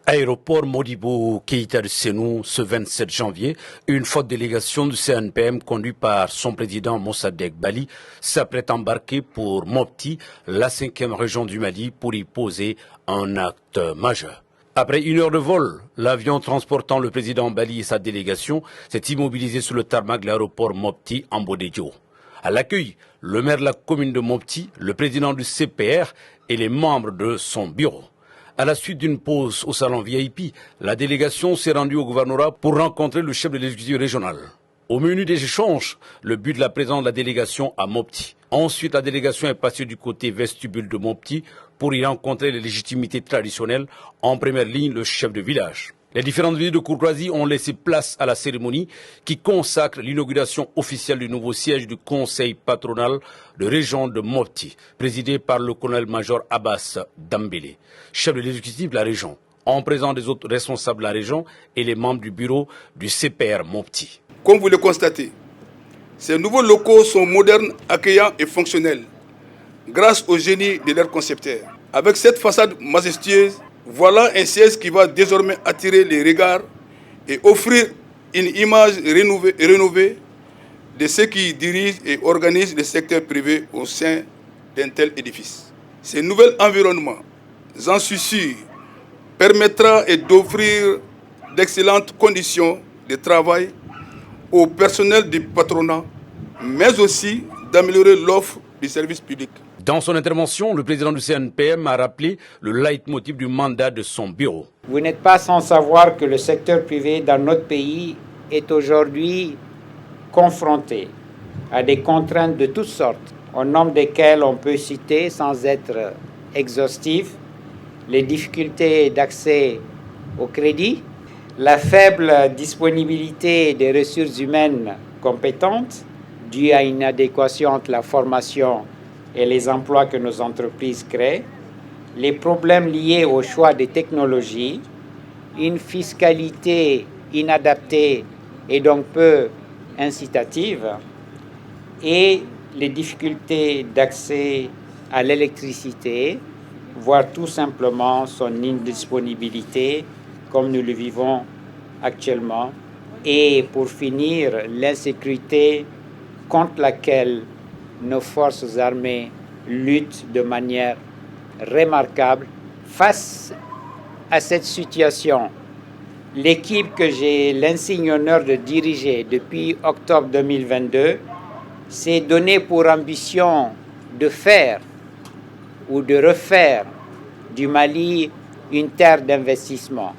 Aéroport Modibo Keïta de Sénou, ce 27 janvier, une forte délégation du CNPM conduite par son président Mossadegh Bali s'apprête à embarquer pour Mopti, la 5e région du Mali, pour y poser un acte majeur. Après 1 heure de vol, l'avion transportant le président Bali et sa délégation s'est immobilisé sur le tarmac de l'aéroport Mopti en Bodédio. À l'accueil, le maire de la commune de Mopti, le président du CPR et les membres de son bureau. À la suite d'une pause au salon VIP, la délégation s'est rendue au gouvernorat pour rencontrer le chef de l'exécutif régional. Au menu des échanges, le but de la présence de la délégation à Mopti. Ensuite, la délégation est passée du côté vestibule de Mopti pour y rencontrer les légitimités traditionnelles, en première ligne le chef de village. Les différentes visites de courtoisie ont laissé place à la cérémonie qui consacre l'inauguration officielle du nouveau siège du conseil patronal de région de Mopti, présidé par le colonel-major Abbas Dambélé, chef de l'exécutif de la région, en présence des autres responsables de la région et les membres du bureau du CPR Mopti. Comme vous le constatez, ces nouveaux locaux sont modernes, accueillants et fonctionnels, grâce au génie de leurs concepteurs. Avec cette façade majestueuse, voilà un siège qui va désormais attirer les regards et offrir une image rénovée de ceux qui dirigent et organisent le secteur privé au sein d'un tel édifice. Ce nouvel environnement, j'en suis sûr, permettra d'offrir d'excellentes conditions de travail au personnel du patronat, mais aussi d'améliorer l'offre du service public. Dans son intervention, le président du CNPM a rappelé le leitmotiv du mandat de son bureau. Vous n'êtes pas sans savoir que le secteur privé dans notre pays est aujourd'hui confronté à des contraintes de toutes sortes, au nombre desquelles on peut citer, sans être exhaustif, les difficultés d'accès au crédit, la faible disponibilité des ressources humaines compétentes, due à une inadéquation entre la formation et les emplois que nos entreprises créent, les problèmes liés au choix des technologies, une fiscalité inadaptée et donc peu incitative, et les difficultés d'accès à l'électricité, voire tout simplement son indisponibilité, comme nous le vivons actuellement, et pour finir, l'insécurité contre laquelle nos forces armées luttent de manière remarquable. Face à cette situation, l'équipe que j'ai l'insigne honneur de diriger depuis octobre 2022 s'est donnée pour ambition de faire ou de refaire du Mali une terre d'investissement.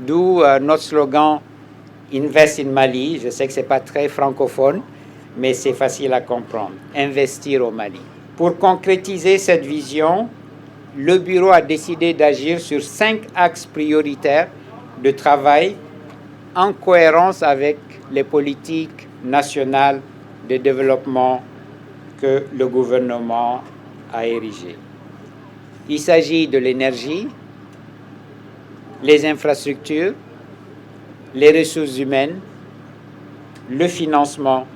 D'où notre slogan « Invest in Mali ». Je sais que ce n'est pas très francophone, mais c'est facile à comprendre, investir au Mali. Pour concrétiser cette vision, le bureau a décidé d'agir sur 5 axes prioritaires de travail en cohérence avec les politiques nationales de développement que le gouvernement a érigées. Il s'agit de l'énergie, les infrastructures, les ressources humaines, le financement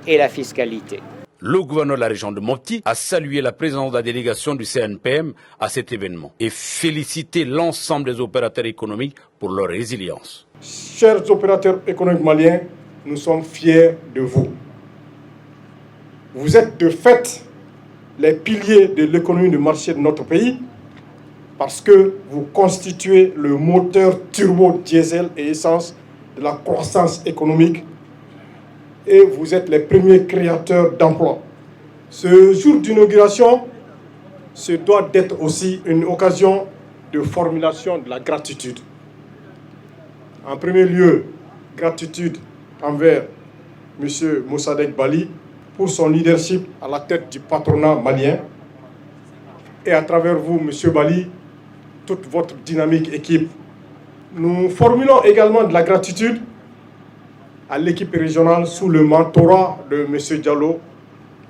et la fiscalité. Le gouverneur de la région de Mopti a salué la présence de la délégation du CNPM à cet événement et félicité l'ensemble des opérateurs économiques pour leur résilience. Chers opérateurs économiques maliens, nous sommes fiers de vous. Vous êtes de fait les piliers de l'économie de marché de notre pays parce que vous constituez le moteur turbo diesel et essence de la croissance économique et vous êtes les premiers créateurs d'emplois. Ce jour d'inauguration, ce doit être aussi une occasion de formulation de la gratitude. En premier lieu, gratitude envers M. Mossadegh Bali pour son leadership à la tête du patronat malien et à travers vous, M. Bali, toute votre dynamique équipe. Nous formulons également de la gratitude à l'équipe régionale sous le mentorat de M. Diallo,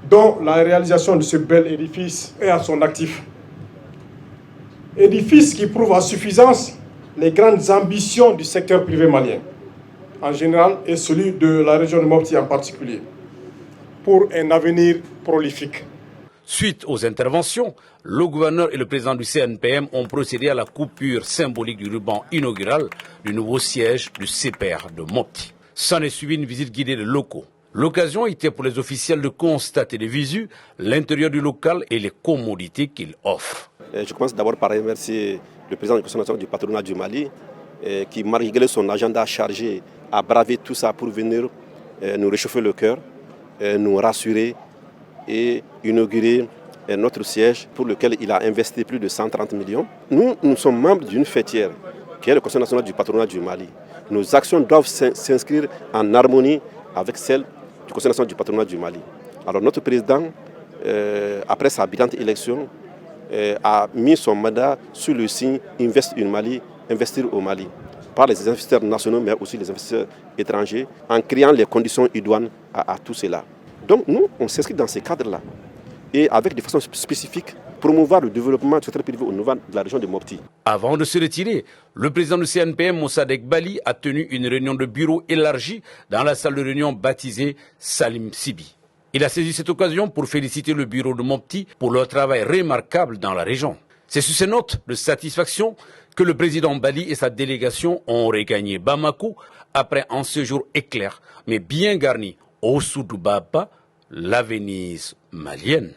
dont la réalisation de ce bel édifice est à son actif. Édifice qui prouve à suffisance les grandes ambitions du secteur privé malien, en général, et celui de la région de Mopti en particulier, pour un avenir prolifique. Suite aux interventions, le gouverneur et le président du CNPM ont procédé à la coupure symbolique du ruban inaugural du nouveau siège du CPR de Mopti. S'en est suivi une visite guidée des locaux. L'occasion était pour les officiels de constater de visu l'intérieur du local et les commodités qu'il offre. Je commence d'abord par remercier le président du Conseil national du patronat du Mali qui, malgré son agenda chargé, a bravé tout ça pour venir nous réchauffer le cœur, nous rassurer et inaugurer notre siège pour lequel il a investi plus de 130 millions. Nous sommes membres d'une fêtière qui est le Conseil national du patronat du Mali. Nos actions doivent s'inscrire en harmonie avec celles du Conseil national du patronat du Mali. Alors notre président, après sa brillante élection, a mis son mandat sous le signe « Invest in Mali », investir au Mali, par les investisseurs nationaux mais aussi les investisseurs étrangers, en créant les conditions idoines à tout cela. Donc nous, on s'inscrit dans ces cadres-là et avec de façon spécifique, promouvoir le développement du secteur privé au niveau de la région de Mopti. Avant de se retirer, le président du CNPM, Mossadegh Bali, a tenu une réunion de bureau élargie dans la salle de réunion baptisée Salim Sibi. Il a saisi cette occasion pour féliciter le bureau de Mopti pour leur travail remarquable dans la région. C'est sur ces notes de satisfaction que le président Bali et sa délégation ont regagné Bamako après un séjour éclair, mais bien garni au Soudou Baba, la Venise malienne.